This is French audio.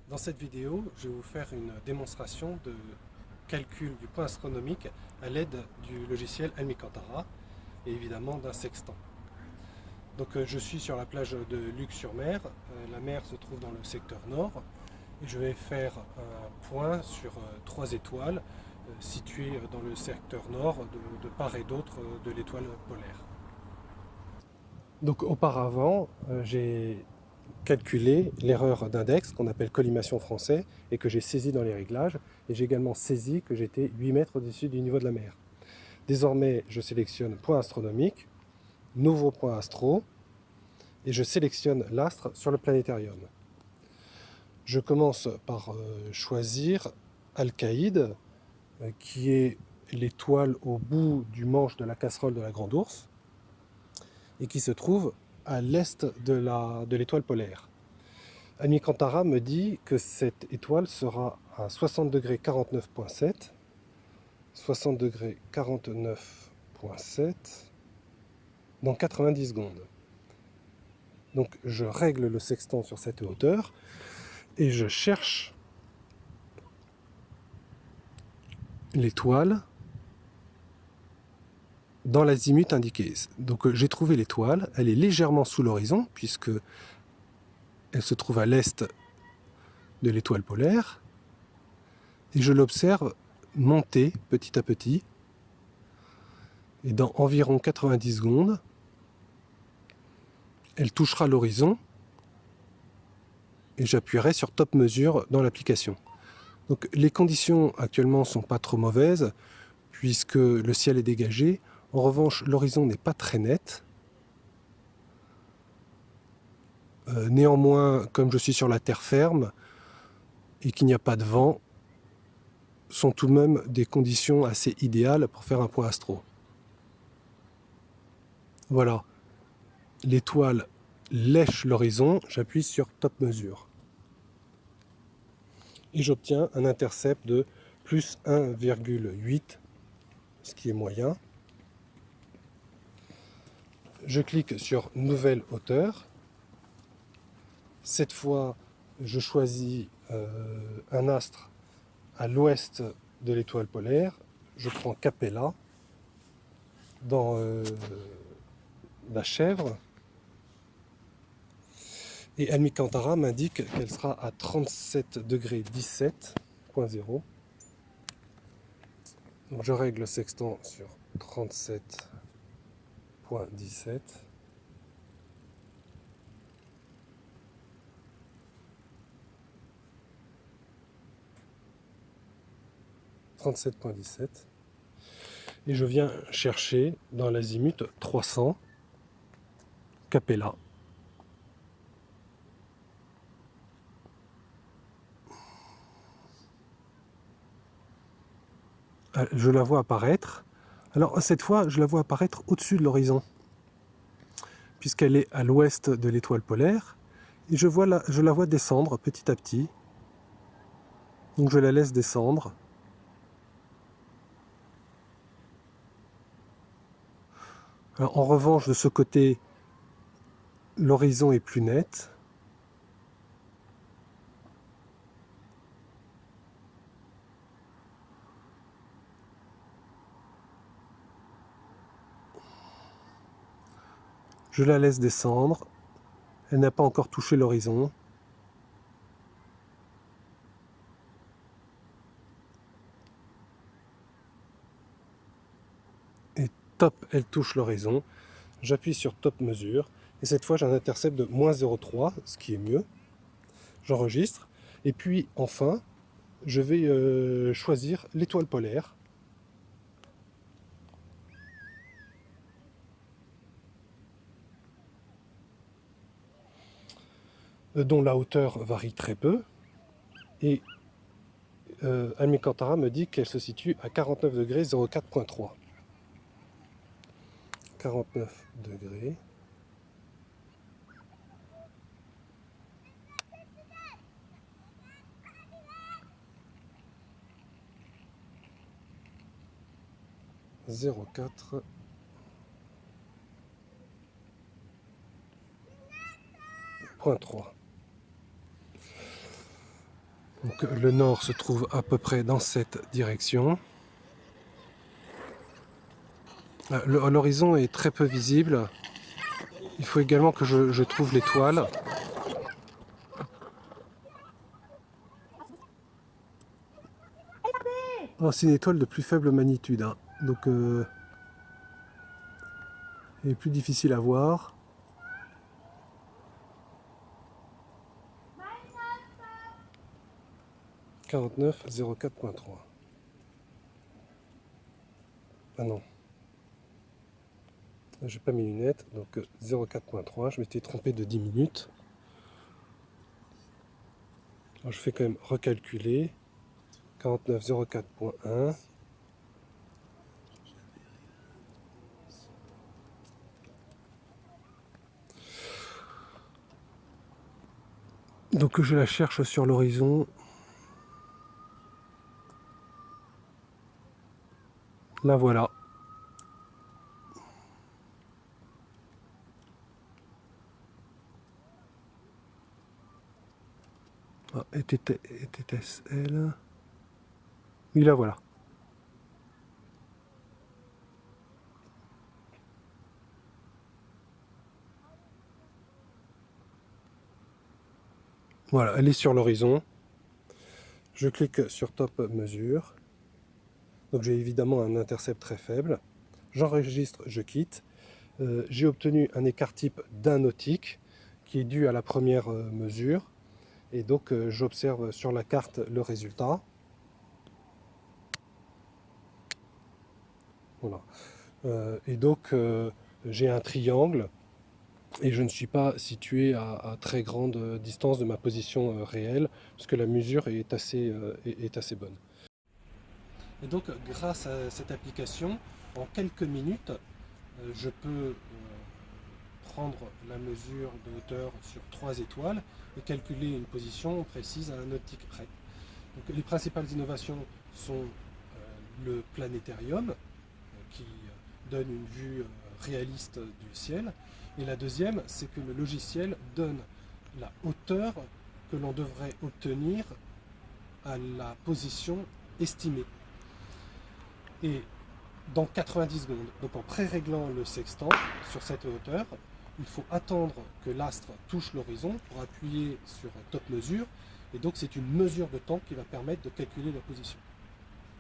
Dans cette vidéo, je vais vous faire une démonstration de calcul du point astronomique à l'aide du logiciel Almicantara et évidemment d'un sextant. Donc je suis sur la plage de Luc-sur-Mer. La mer se trouve dans le secteur nord et je vais faire un point sur trois étoiles situées dans le secteur nord de part et d'autre de l'étoile polaire. Donc auparavant, j'ai calculé l'erreur d'index qu'on appelle collimation français et que j'ai saisi dans les réglages, et j'ai également saisi que j'étais 8 mètres au-dessus du niveau de la mer. Désormais, je sélectionne point astronomique, nouveau point astro, et je sélectionne l'astre sur le planétarium. Je commence par choisir Alcaïde, qui est l'étoile au bout du manche de la casserole de la Grande Ourse, et qui se trouve à l'est de l'étoile polaire. Almicantara me dit que cette étoile sera à 60 degrés 49.7, 60 degrés 49.7 dans 90 secondes. Donc je règle le sextant sur cette hauteur et je cherche l'étoile dans l'azimut indiqué. Donc j'ai trouvé l'étoile, elle est légèrement sous l'horizon puisque elle se trouve à l'est de l'étoile polaire et je l'observe monter petit à petit. Et dans environ 90 secondes, elle touchera l'horizon et j'appuierai sur Top Mesure dans l'application. Donc les conditions actuellement ne sont pas trop mauvaises puisque le ciel est dégagé. En revanche, l'horizon n'est pas très net. Néanmoins, comme je suis sur la terre ferme et qu'il n'y a pas de vent, sont tout de même des conditions assez idéales pour faire un point astro. Voilà, l'étoile lèche l'horizon, j'appuie sur Top Mesure. Et j'obtiens un intercept de plus 1,8, ce qui est moyen. Je clique sur Nouvelle hauteur. Cette fois, je choisis un astre à l'ouest de l'étoile polaire. Je prends Capella dans la chèvre. Et Almicantara m'indique qu'elle sera à 37 degrés 17.0. Donc je règle le sextant sur 37.17. 37.17 et je viens chercher dans l'azimut 300 Capella. Je la vois apparaître. Alors cette fois, je la vois apparaître au-dessus de l'horizon, puisqu'elle est à l'ouest de l'étoile polaire. Et je la vois descendre petit à petit. Donc je la laisse descendre. Alors, en revanche, de ce côté, l'horizon est plus net. Je la laisse descendre. Elle n'a pas encore touché l'horizon. Et top, elle touche l'horizon. J'appuie sur Top Mesure. Et cette fois, j'ai un intercept de moins 0,3, ce qui est mieux. J'enregistre. Et puis, enfin, je vais choisir l'étoile polaire. Dont la hauteur varie très peu. Et Almicantara me dit qu'elle se situe à 49 degrés 04.3. 49 degrés. Zéro quatre point trois. Donc, le nord se trouve à peu près dans cette direction. L'horizon est très peu visible. Il faut également que je trouve l'étoile. Oh, c'est une étoile de plus faible magnitude, hein. Donc elle est plus difficile à voir. « 4904.3 ». Ah non, j'ai pas mes lunettes, donc 04.3, je m'étais trompé de 10 minutes. Alors, je fais quand même recalculer. 4904.1. Donc je la cherche sur l'horizon. La voilà. Ah, était-ce elle? Oui, la voilà. Voilà, elle est sur l'horizon. Je clique sur Top Mesure. Donc j'ai évidemment un intercept très faible. J'enregistre, je quitte. J'ai obtenu un écart type d'1 nautique qui est dû à la première mesure. Et donc j'observe sur la carte le résultat. Voilà. Et donc j'ai un triangle et je ne suis pas situé à très grande distance de ma position réelle, puisque la mesure est assez bonne. Et donc grâce à cette application, en quelques minutes, je peux prendre la mesure de hauteur sur 3 étoiles et calculer une position précise à un nautique près. Donc, les principales innovations sont le planétarium qui donne une vue réaliste du ciel, et la deuxième, c'est que le logiciel donne la hauteur que l'on devrait obtenir à la position estimée. Et dans 90 secondes, donc en pré-réglant le sextant sur cette hauteur, il faut attendre que l'astre touche l'horizon pour appuyer sur Top Mesure, et donc c'est une mesure de temps qui va permettre de calculer la position.